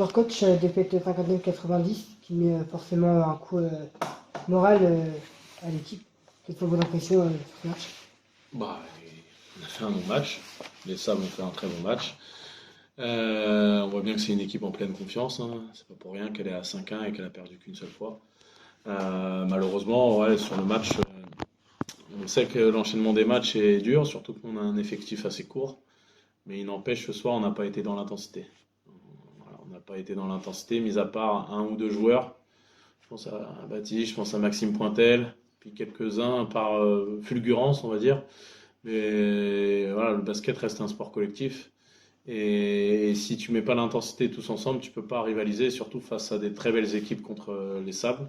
Alors coach, défaite 59-90 qui met forcément un coup moral à l'équipe. Quelles sont vos impressions sur ce match? Bah, on a fait un bon match. Les Sables ont fait un très bon match. On voit bien que c'est une équipe en pleine confiance, hein. C'est pas pour rien qu'elle est à 5-1 et qu'elle a perdu qu'une seule fois. Malheureusement, ouais, sur le match, on sait que l'enchaînement des matchs est dur, surtout qu'on a un effectif assez court. Mais il n'empêche, ce soir, on n'a pas été dans l'intensité. Voilà, on n'a pas été dans l'intensité, mis à part un ou deux joueurs. Je pense à Baptiste, je pense à Maxime Pointel, puis quelques-uns par fulgurance, on va dire. Mais voilà, le basket reste un sport collectif. Et si tu mets pas l'intensité tous ensemble, tu peux pas rivaliser, surtout face à des très belles équipes contre les Sables.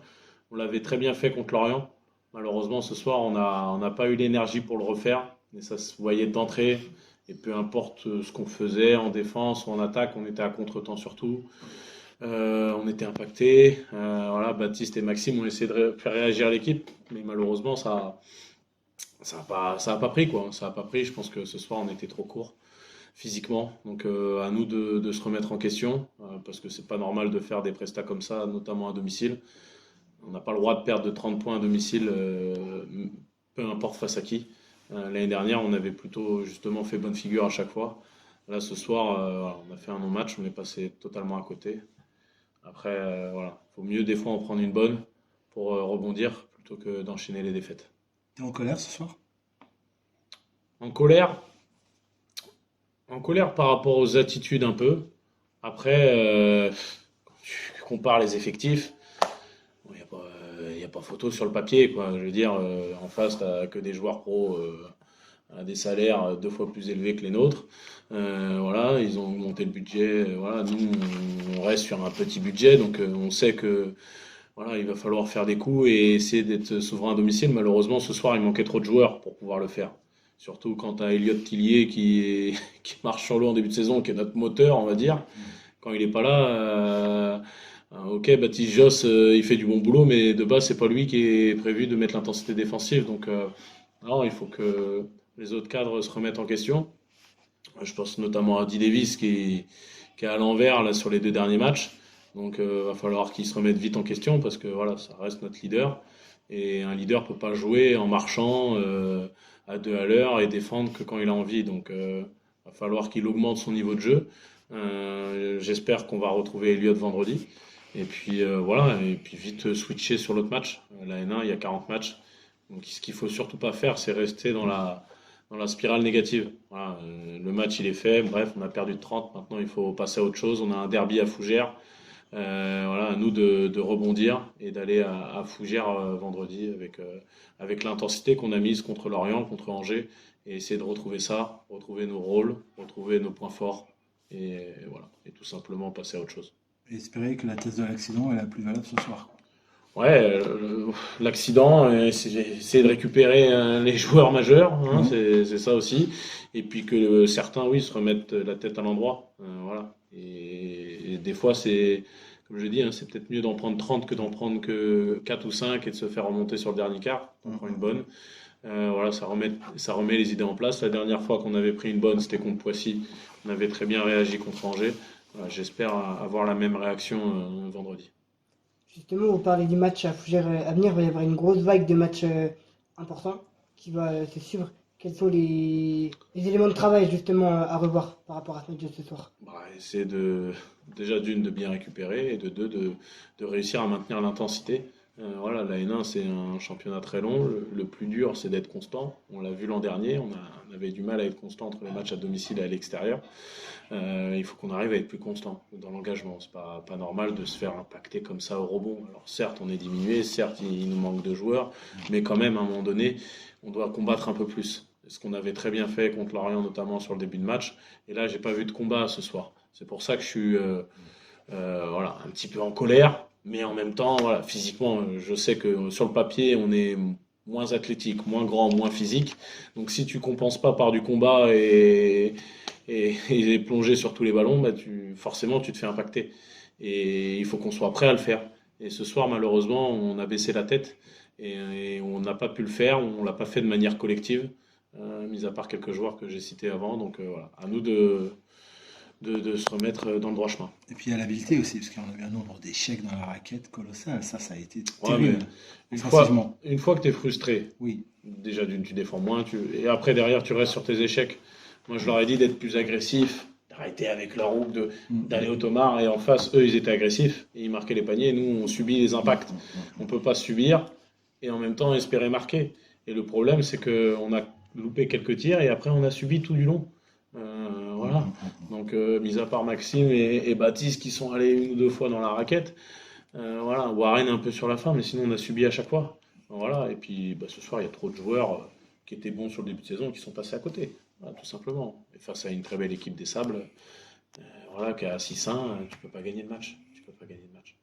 On l'avait très bien fait contre l'Orient. Malheureusement, ce soir, on n'a pas eu l'énergie pour le refaire. Et ça se voyait d'entrée. Et peu importe ce qu'on faisait en défense ou en attaque, on était à contre-temps surtout. On était impacté. Voilà, Baptiste et Maxime ont essayé de faire réagir l'équipe, mais malheureusement, ça a pas pris quoi. Ça a pas pris. Je pense que ce soir, on était trop court physiquement. Donc à nous de se remettre en question, parce que c'est pas normal de faire des prestats comme ça, notamment à domicile. On n'a pas le droit de perdre de 30 points à domicile, peu importe face à qui. L'année dernière, on avait plutôt justement fait bonne figure à chaque fois. Là, ce soir, voilà, on a fait un non-match, on est passé totalement à côté. Après, voilà, faut mieux des fois en prendre une bonne pour rebondir plutôt que d'enchaîner les défaites. T'es en colère ce soir? En colère, en colère par rapport aux attitudes un peu. Après, quand tu compares les effectifs, il n'y a pas, y a pas photo sur le papier, quoi. Je veux dire, en face, t'as que des joueurs pros à des salaires deux fois plus élevés que les nôtres. Voilà, ils ont augmenté le budget. Voilà, nous, on reste sur un petit budget, donc on sait que voilà, il va falloir faire des coups et essayer d'être souverain à domicile. Malheureusement, ce soir, il manquait trop de joueurs pour pouvoir le faire. Surtout quand tu as Elliot Tillier qui marche sur l'eau en début de saison, qui est notre moteur, on va dire. Quand il n'est pas là, ok, Baptiste Josse, il fait du bon boulot, mais de base, c'est pas lui qui est prévu de mettre l'intensité défensive. Donc, non, il faut que les autres cadres se remettent en question. Je pense notamment à Eddie Davis qui est à l'envers là, sur les deux derniers matchs. Donc va falloir qu'il se remette vite en question parce que voilà, ça reste notre leader. Et un leader peut pas jouer en marchant à deux à l'heure et défendre que quand il a envie. Donc va falloir qu'il augmente son niveau de jeu. J'espère qu'on va retrouver Elliott vendredi. Et puis voilà, et puis vite switcher sur l'autre match. La N1, il y a 40 matchs. Donc ce qu'il faut surtout pas faire, c'est rester dans la spirale négative. Voilà, le match il est fait, bref, on a perdu de 30, maintenant il faut passer à autre chose. On a un derby à Fougères. Voilà, à nous de rebondir et d'aller à Fougères vendredi avec l'intensité qu'on a mise contre Lorient, contre Angers, et essayer de retrouver ça, retrouver nos rôles, retrouver nos points forts, et voilà, et tout simplement passer à autre chose. Et espérer que la thèse de l'accident est la plus valable ce soir. Ouais, l'accident, c'est essayer de récupérer les joueurs majeurs, hein, Mhm. c'est ça aussi. Et puis que certains, oui, se remettent la tête à l'endroit. Voilà. Et des fois, c'est, comme je dis, hein, c'est peut-être mieux d'en prendre 30 que d'en prendre que 4 ou 5 et de se faire remonter sur le dernier quart. On prend une Mhm. bonne. Voilà, ça remet les idées en place. La dernière fois qu'on avait pris une bonne, c'était contre Poissy. On avait très bien réagi contre Angers. Voilà, j'espère avoir la même réaction vendredi. Justement, vous parlez du match à Fougères à venir, il va y avoir une grosse vague de matchs importants qui va se suivre. Quels sont les éléments de travail justement à revoir par rapport à ce match de ce soir? Bah, essayer déjà d'une, de bien récupérer et de deux, de réussir à maintenir l'intensité. Voilà, la N1, c'est un championnat très long. Le plus dur, c'est d'être constant. On l'a vu l'an dernier, on avait du mal à être constant entre les matchs à domicile et à l'extérieur. Il faut qu'on arrive à être plus constant dans l'engagement. C'est pas normal de se faire impacter comme ça au rebond. Alors certes, on est diminué, certes, il nous manque de joueurs, mais quand même, à un moment donné, on doit combattre un peu plus. Ce qu'on avait très bien fait contre l'Orient, notamment sur le début de match. Et là, j'ai pas vu de combat ce soir. C'est pour ça que je suis voilà, un petit peu en colère, mais en même temps, voilà, physiquement, je sais que sur le papier, on est moins athlétique, moins grand, moins physique. Donc si tu compenses pas par du combat et plonger sur tous les ballons, bah, forcément, tu te fais impacter. Et il faut qu'on soit prêt à le faire. Et ce soir, malheureusement, on a baissé la tête et on n'a pas pu le faire, on l'a pas fait de manière collective, mis à part quelques joueurs que j'ai cités avant. Donc voilà, à nous de se remettre dans le droit chemin. Et puis il y a l'habileté aussi, parce qu'on a eu un nombre d'échecs dans la raquette colossal. Ça a été Ouais, terrible. Une Offensivement. fois que tu es frustré, Oui. déjà d'une, tu défends moins, et après derrière tu restes sur tes échecs. Moi je leur ai dit d'être plus agressifs, d'arrêter avec leur hook, d'aller au tomar, et en face, eux ils étaient agressifs, et ils marquaient les paniers, et nous on subit les impacts. On peut pas subir, et en même temps espérer marquer. Et le problème c'est qu'on a loupé quelques tirs, et après on a subi tout du long. Voilà. Donc, mis à part Maxime et Baptiste qui sont allés une ou deux fois dans la raquette, voilà, Warren un peu sur la fin, mais sinon on a subi à chaque fois. Voilà, et puis bah, ce soir il y a trop de joueurs qui étaient bons sur le début de saison qui sont passés à côté, voilà, tout simplement. Et face à une très belle équipe des Sables, voilà, qui est à 6-1, tu peux pas gagner le match. Tu peux pas gagner le match.